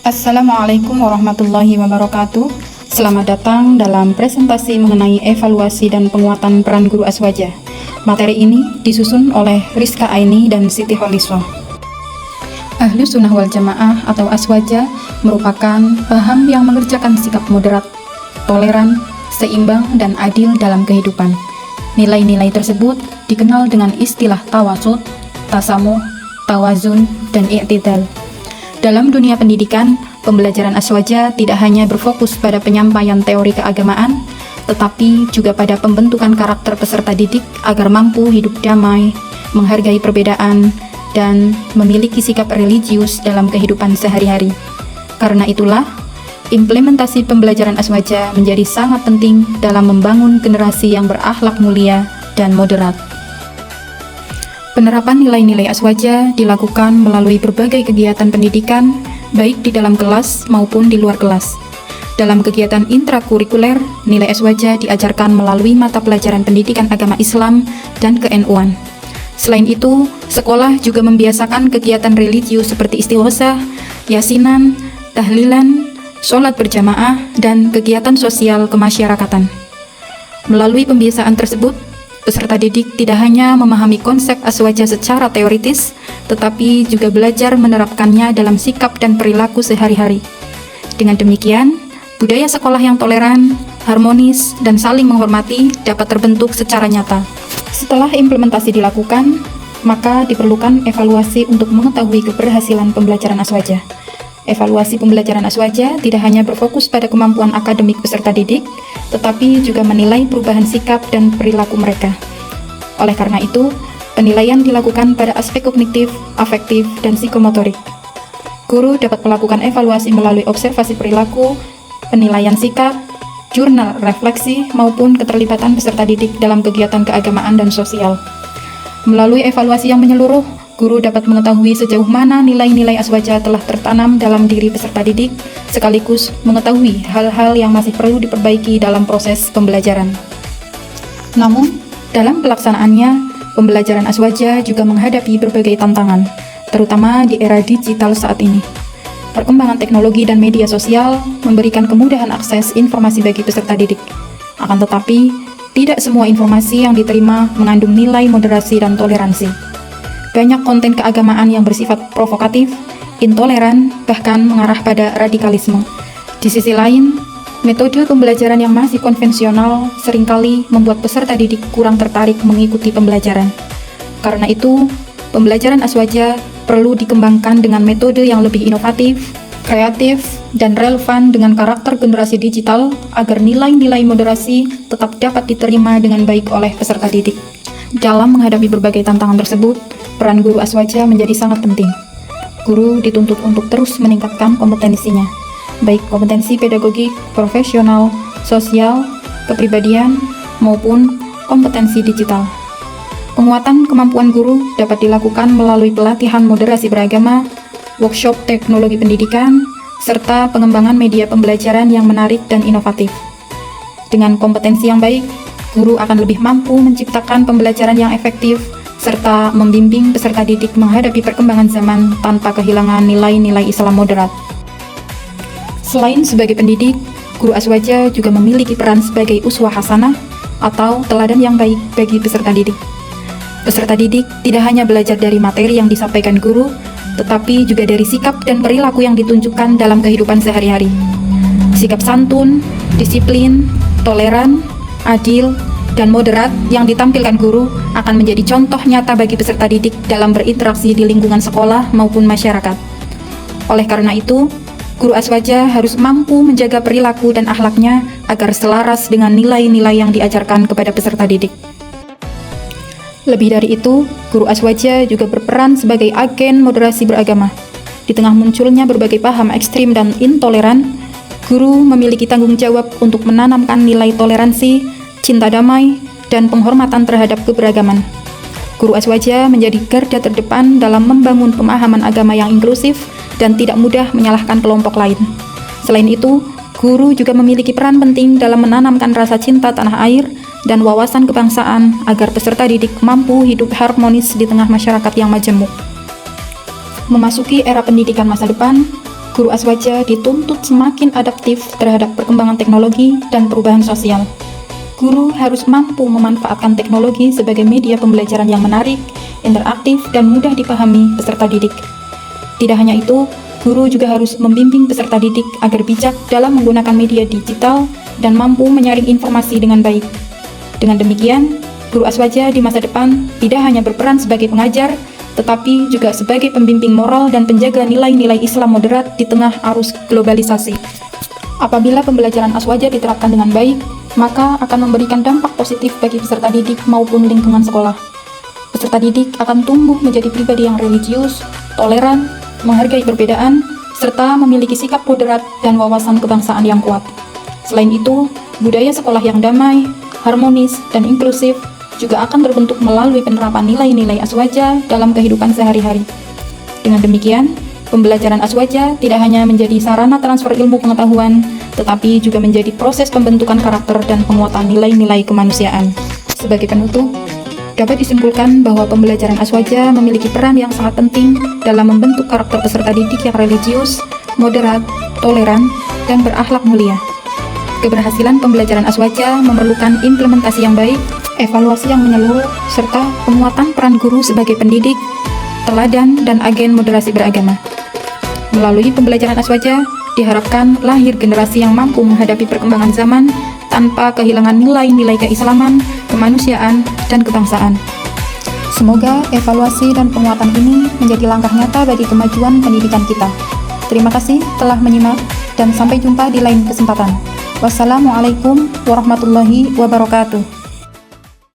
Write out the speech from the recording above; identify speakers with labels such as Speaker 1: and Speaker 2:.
Speaker 1: Assalamualaikum warahmatullahi wabarakatuh. Selamat datang dalam presentasi mengenai evaluasi dan penguatan peran guru aswaja. Materi ini disusun oleh Rizka Aini dan Siti Holiswa. Ahlus Sunnah wal Jamaah atau aswaja merupakan paham yang mengerjakan sikap moderat, toleran, seimbang, dan adil dalam kehidupan. Nilai-nilai tersebut dikenal dengan istilah tawasud, tasamuh, tawazun, dan i'tidal. Dalam dunia pendidikan, pembelajaran aswaja tidak hanya berfokus pada penyampaian teori keagamaan, tetapi juga pada pembentukan karakter peserta didik agar mampu hidup damai, menghargai perbedaan, dan memiliki sikap religius dalam kehidupan sehari-hari. Karena itulah, implementasi pembelajaran aswaja menjadi sangat penting dalam membangun generasi yang berakhlak mulia dan moderat. Penerapan nilai-nilai aswaja dilakukan melalui berbagai kegiatan pendidikan, baik di dalam kelas maupun di luar kelas. Dalam kegiatan intrakurikuler, nilai aswaja diajarkan melalui mata pelajaran pendidikan agama Islam dan ke-NU-an. Selain itu, sekolah juga membiasakan kegiatan religius seperti istighosah, yasinan, tahlilan, sholat berjamaah, dan kegiatan sosial kemasyarakatan. Melalui pembiasaan tersebut, peserta didik tidak hanya memahami konsep aswaja secara teoritis, tetapi juga belajar menerapkannya dalam sikap dan perilaku sehari-hari. Dengan demikian, budaya sekolah yang toleran, harmonis, dan saling menghormati dapat terbentuk secara nyata. Setelah implementasi dilakukan, maka diperlukan evaluasi untuk mengetahui keberhasilan pembelajaran aswaja. Evaluasi pembelajaran aswaja tidak hanya berfokus pada kemampuan akademik peserta didik, tetapi juga menilai perubahan sikap dan perilaku mereka. Oleh karena itu, penilaian dilakukan pada aspek kognitif, afektif, dan psikomotorik. Guru dapat melakukan evaluasi melalui observasi perilaku, penilaian sikap, jurnal refleksi, maupun keterlibatan peserta didik dalam kegiatan keagamaan dan sosial. Melalui evaluasi yang menyeluruh, guru dapat mengetahui sejauh mana nilai-nilai aswaja telah tertanam dalam diri peserta didik, sekaligus mengetahui hal-hal yang masih perlu diperbaiki dalam proses pembelajaran. Namun, dalam pelaksanaannya, pembelajaran aswaja juga menghadapi berbagai tantangan, terutama di era digital saat ini. Perkembangan teknologi dan media sosial memberikan kemudahan akses informasi bagi peserta didik. Akan tetapi, tidak semua informasi yang diterima mengandung nilai moderasi dan toleransi. Banyak konten keagamaan yang bersifat provokatif, intoleran, bahkan mengarah pada radikalisme. Di sisi lain, metode pembelajaran yang masih konvensional seringkali membuat peserta didik kurang tertarik mengikuti pembelajaran. Karena itu, pembelajaran aswaja perlu dikembangkan dengan metode yang lebih inovatif, kreatif, dan relevan dengan karakter generasi digital agar nilai-nilai moderasi tetap dapat diterima dengan baik oleh peserta didik. Dalam menghadapi berbagai tantangan tersebut, peran guru aswaja menjadi sangat penting. Guru dituntut untuk terus meningkatkan kompetensinya, baik kompetensi pedagogik, profesional, sosial, kepribadian, maupun kompetensi digital. Penguatan kemampuan guru dapat dilakukan melalui pelatihan moderasi beragama, workshop teknologi pendidikan, serta pengembangan media pembelajaran yang menarik dan inovatif. Dengan kompetensi yang baik, guru akan lebih mampu menciptakan pembelajaran yang efektif, serta membimbing peserta didik menghadapi perkembangan zaman tanpa kehilangan nilai-nilai Islam moderat. Selain sebagai pendidik, guru aswaja juga memiliki peran sebagai uswah hasanah atau teladan yang baik bagi peserta didik. Peserta didik tidak hanya belajar dari materi yang disampaikan guru, tetapi juga dari sikap dan perilaku yang ditunjukkan dalam kehidupan sehari-hari. Sikap santun, disiplin, toleran, adil, dan moderat yang ditampilkan guru akan menjadi contoh nyata bagi peserta didik dalam berinteraksi di lingkungan sekolah maupun masyarakat. Oleh karena itu, guru aswaja harus mampu menjaga perilaku dan akhlaknya agar selaras dengan nilai-nilai yang diajarkan kepada peserta didik. Lebih dari itu, guru aswaja juga berperan sebagai agen moderasi beragama. Di tengah munculnya berbagai paham ekstrim dan intoleran, guru memiliki tanggung jawab untuk menanamkan nilai toleransi, cinta damai, dan penghormatan terhadap keberagaman. Guru aswaja menjadi garda terdepan dalam membangun pemahaman agama yang inklusif dan tidak mudah menyalahkan kelompok lain. Selain itu, guru juga memiliki peran penting dalam menanamkan rasa cinta tanah air dan wawasan kebangsaan agar peserta didik mampu hidup harmonis di tengah masyarakat yang majemuk. Memasuki era pendidikan masa depan, Guru Aswaja dituntut semakin adaptif terhadap perkembangan teknologi dan perubahan sosial. Guru harus mampu memanfaatkan teknologi sebagai media pembelajaran yang menarik, interaktif, dan mudah dipahami peserta didik. Tidak hanya itu, guru juga harus membimbing peserta didik agar bijak dalam menggunakan media digital dan mampu menyaring informasi dengan baik. Dengan demikian, Guru Aswaja di masa depan tidak hanya berperan sebagai pengajar, tetapi juga sebagai pembimbing moral dan penjaga nilai-nilai Islam moderat di tengah arus globalisasi. Apabila pembelajaran Aswaja diterapkan dengan baik, maka akan memberikan dampak positif bagi peserta didik maupun lingkungan sekolah. Peserta didik akan tumbuh menjadi pribadi yang religius, toleran, menghargai perbedaan, serta memiliki sikap moderat dan wawasan kebangsaan yang kuat. Selain itu, budaya sekolah yang damai, harmonis, dan inklusif juga akan terbentuk melalui penerapan nilai-nilai Aswaja dalam kehidupan sehari-hari. Dengan demikian, pembelajaran Aswaja tidak hanya menjadi sarana transfer ilmu pengetahuan, tetapi juga menjadi proses pembentukan karakter dan penguatan nilai-nilai kemanusiaan. Sebagai penutup, dapat disimpulkan bahwa pembelajaran Aswaja memiliki peran yang sangat penting dalam membentuk karakter peserta didik yang religius, moderat, toleran, dan berakhlak mulia. Keberhasilan pembelajaran Aswaja memerlukan implementasi yang baik, evaluasi yang menyeluruh, serta penguatan peran guru sebagai pendidik, teladan, dan agen moderasi beragama. Melalui pembelajaran Aswaja, diharapkan lahir generasi yang mampu menghadapi perkembangan zaman tanpa kehilangan nilai-nilai keislaman, kemanusiaan, dan kebangsaan. Semoga evaluasi dan penguatan ini menjadi langkah nyata bagi kemajuan pendidikan kita. Terima kasih telah menyimak, dan sampai jumpa di lain kesempatan. Wassalamualaikum warahmatullahi wabarakatuh.